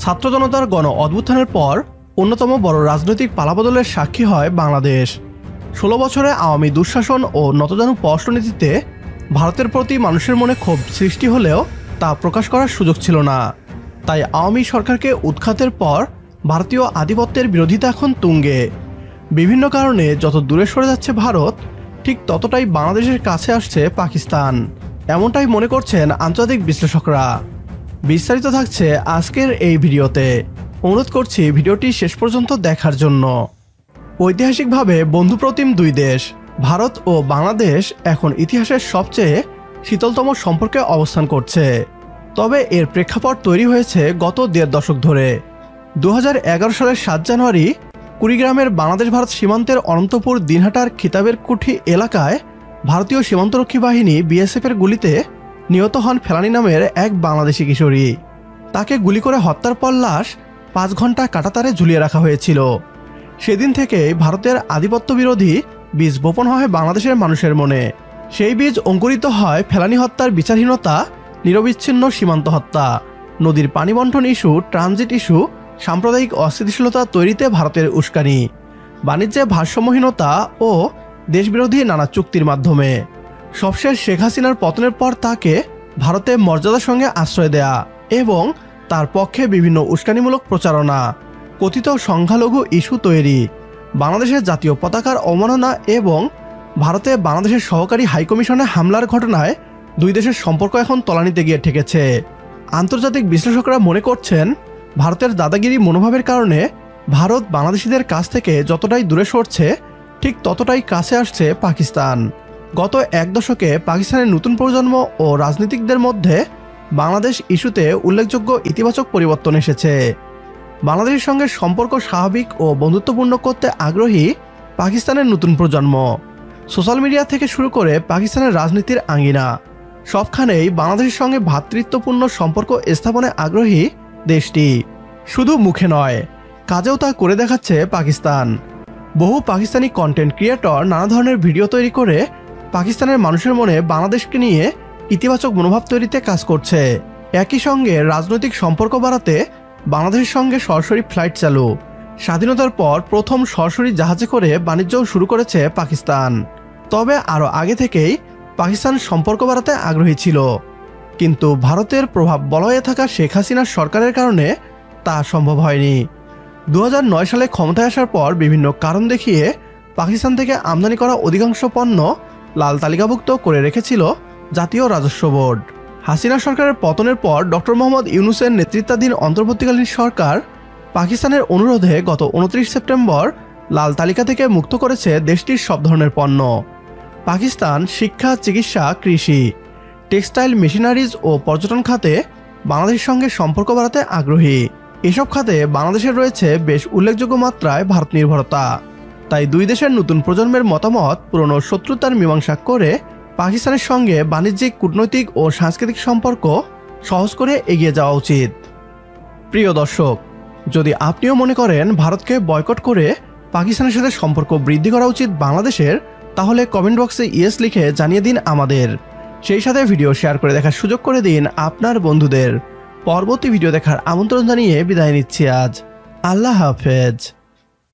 ছাত্র জনতার গণ অভ্যুত্থানের পর অন্যতম বড় রাজনৈতিক পালাবদলের সাক্ষী হয় বাংলাদেশ। 16 বছরে আওয়ামী দুঃশাসন ও নতজানু পররাষ্ট্রনীতিতে ভারতের প্রতি মানুষের মনে ক্ষোভ সৃষ্টি হলেও তা প্রকাশ করার সুযোগ ছিল না। তাই আওয়ামী সরকারকে উৎখাতের পর ভারতীয় আধিপত্যের বিরোধিতা এখন তুঙ্গে। বিভিন্ন কারণে যত দূরে সরে যাচ্ছে ভারত, ঠিক ততটাই বাংলাদেশের কাছে আসছে পাকিস্তান, এমনটাই মনে করছেন আন্তর্জাতিক বিশ্লেষকরা। বিস্তারিত থাকছে আজকের এই ভিডিওতে। অনুরোধ করছি ভিডিওটি শেষ পর্যন্ত দেখার জন্য। ঐতিহাসিকভাবে বন্ধুপ্রতিম দুই দেশ ভারত ও বাংলাদেশ এখন ইতিহাসের সবচেয়ে শীতলতম সম্পর্কে অবস্থান করছে। তবে এর প্রেক্ষাপট তৈরি হয়েছে গত 1.5 দশক ধরে। 2011 সালের 7 জানুয়ারি কুড়িগ্রামের বাংলাদেশ ভারত সীমান্তের অনন্তপুর দিনহাটার খিতাবের কুঠি এলাকায় ভারতীয় সীমান্তরক্ষী বাহিনী বিএসএফের গুলিতে নিহত হন ফেলানী নামের এক বাংলাদেশি কিশোরী। তাকে গুলি করে হত্যার পর লাশ 5 ঘন্টা কাঁটাতারে ঝুলিয়ে রাখা হয়েছিল। সেদিন থেকেই ভারতের আধিপত্য বিরোধী বীজ বপন হয় বাংলাদেশের মানুষের মনে। সেই বীজ অঙ্কুরিত হয় ফেলানী হত্যার বিচারহীনতা, নিরবিচ্ছিন্ন সীমান্ত হত্যা, নদীর পানি বণ্টন ইস্যু, ট্রানজিট ইস্যু, সাম্প্রদায়িক অস্থিতিশীলতা তৈরিতে ভারতের উস্কানি, বাণিজ্যে ভারসাম্যহীনতা ও দেশবিরোধী নানা চুক্তির মাধ্যমে। সবশেষ শেখ হাসিনার পতনের পর তাকে ভারতে মর্যাদার সঙ্গে আশ্রয় দেয়া এবং তার পক্ষে বিভিন্ন উস্কানিমূলক প্রচারণা, কথিত সংখ্যালঘু ইস্যু তৈরি, বাংলাদেশের জাতীয় পতাকার অবমাননা এবং ভারতে বাংলাদেশের সহকারী হাইকমিশনে হামলার ঘটনায় দুই দেশের সম্পর্ক এখন তলানিতে গিয়ে ঠেকেছে। আন্তর্জাতিক বিশ্লেষকরা মনে করছেন, ভারতের দাদাগিরি মনোভাবের কারণে ভারত বাংলাদেশিদের কাছ থেকে যতটাই দূরে সরছে, ঠিক ততটাই কাছে আসছে পাকিস্তান। গত 1 দশকে পাকিস্তানের নতুন প্রজন্ম ও রাজনীতিকদের মধ্যে বাংলাদেশ ইস্যুতে উল্লেখযোগ্য ইতিবাচক পরিবর্তন এসেছে। বাংলাদেশের সঙ্গে সম্পর্ক স্বাভাবিক ও বন্ধুত্বপূর্ণ করতে আগ্রহী পাকিস্তানের নতুন প্রজন্ম। সোশ্যাল মিডিয়া থেকে শুরু করে পাকিস্তানের রাজনীতির আঙ্গিনা, সবখানেই বাংলাদেশের সঙ্গে ভ্রাতৃত্বপূর্ণ সম্পর্ক স্থাপনে আগ্রহী দেশটি। শুধু মুখে নয়, কাজেও তা করে দেখাচ্ছে পাকিস্তান। বহু পাকিস্তানি কন্টেন্ট ক্রিয়েটর নানা ধরনের ভিডিও তৈরি করে পাকিস্তানের মানুষের মনে বাংলাদেশকে নিয়ে ইতিবাচক মনোভাব তৈরিতে কাজ করছে। একই সঙ্গে রাজনৈতিক সম্পর্ক বাড়াতে বাংলাদেশের সঙ্গে সরাসরি ফ্লাইট চালু, স্বাধীনতার পর প্রথম সরাসরি জাহাজে করে বাণিজ্যও শুরু করেছে পাকিস্তান। তবে আরও আগে থেকেই পাকিস্তান সম্পর্ক বাড়াতে আগ্রহী ছিল, কিন্তু ভারতের প্রভাব বলয়ে থাকা শেখ হাসিনার সরকারের কারণে তা সম্ভব হয়নি। 2009 সালে ক্ষমতায় আসার পর বিভিন্ন কারণ দেখিয়ে পাকিস্তান থেকে আমদানি করা অধিকাংশ পণ্য লাল তালিকাভুক্ত করে রেখেছিল জাতীয় রাজস্ব বোর্ড। হাসিনা সরকারের পতনের পর ডক্টর মোহাম্মদ ইউনূসের নেতৃত্বাধীন অন্তর্বর্তীকালীন সরকার পাকিস্তানের অনুরোধে গত 29 সেপ্টেম্বর লাল তালিকা থেকে মুক্ত করেছে দেশটির সব ধরনের পণ্য। পাকিস্তান শিক্ষা, চিকিৎসা, কৃষি, টেক্সটাইল, মেশিনারিজ ও পর্যটন খাতে বাংলাদেশের সঙ্গে সম্পর্ক বাড়াতে আগ্রহী। এসব খাতে বাংলাদেশের রয়েছে বেশ উল্লেখযোগ্য মাত্রায় ভারত নির্ভরতা। তাই দুই দেশের নতুন প্রজন্মের মতামত পুরনো শত্রুতার মীমাংসা করে পাকিস্তানের সঙ্গে বাণিজ্যিক, কূটনৈতিক ও সাংস্কৃতিক সম্পর্ক সহজ করে এগিয়ে যাওয়া উচিত। প্রিয় দর্শক, যদি আপনিও মনে করেন ভারতকে বয়কট করে পাকিস্তানের সাথে সম্পর্ক বৃদ্ধি করা উচিত বাংলাদেশের, তাহলে কমেন্ট বক্সে ইয়েস লিখে জানিয়ে দিন আমাদের। সেই সাথে ভিডিও শেয়ার করে দেখার সুযোগ করে দিন আপনার বন্ধুদের। পরবর্তী ভিডিও দেখার আমন্ত্রণ জানিয়ে বিদায় নিচ্ছি আজ। আল্লাহ হাফেজ।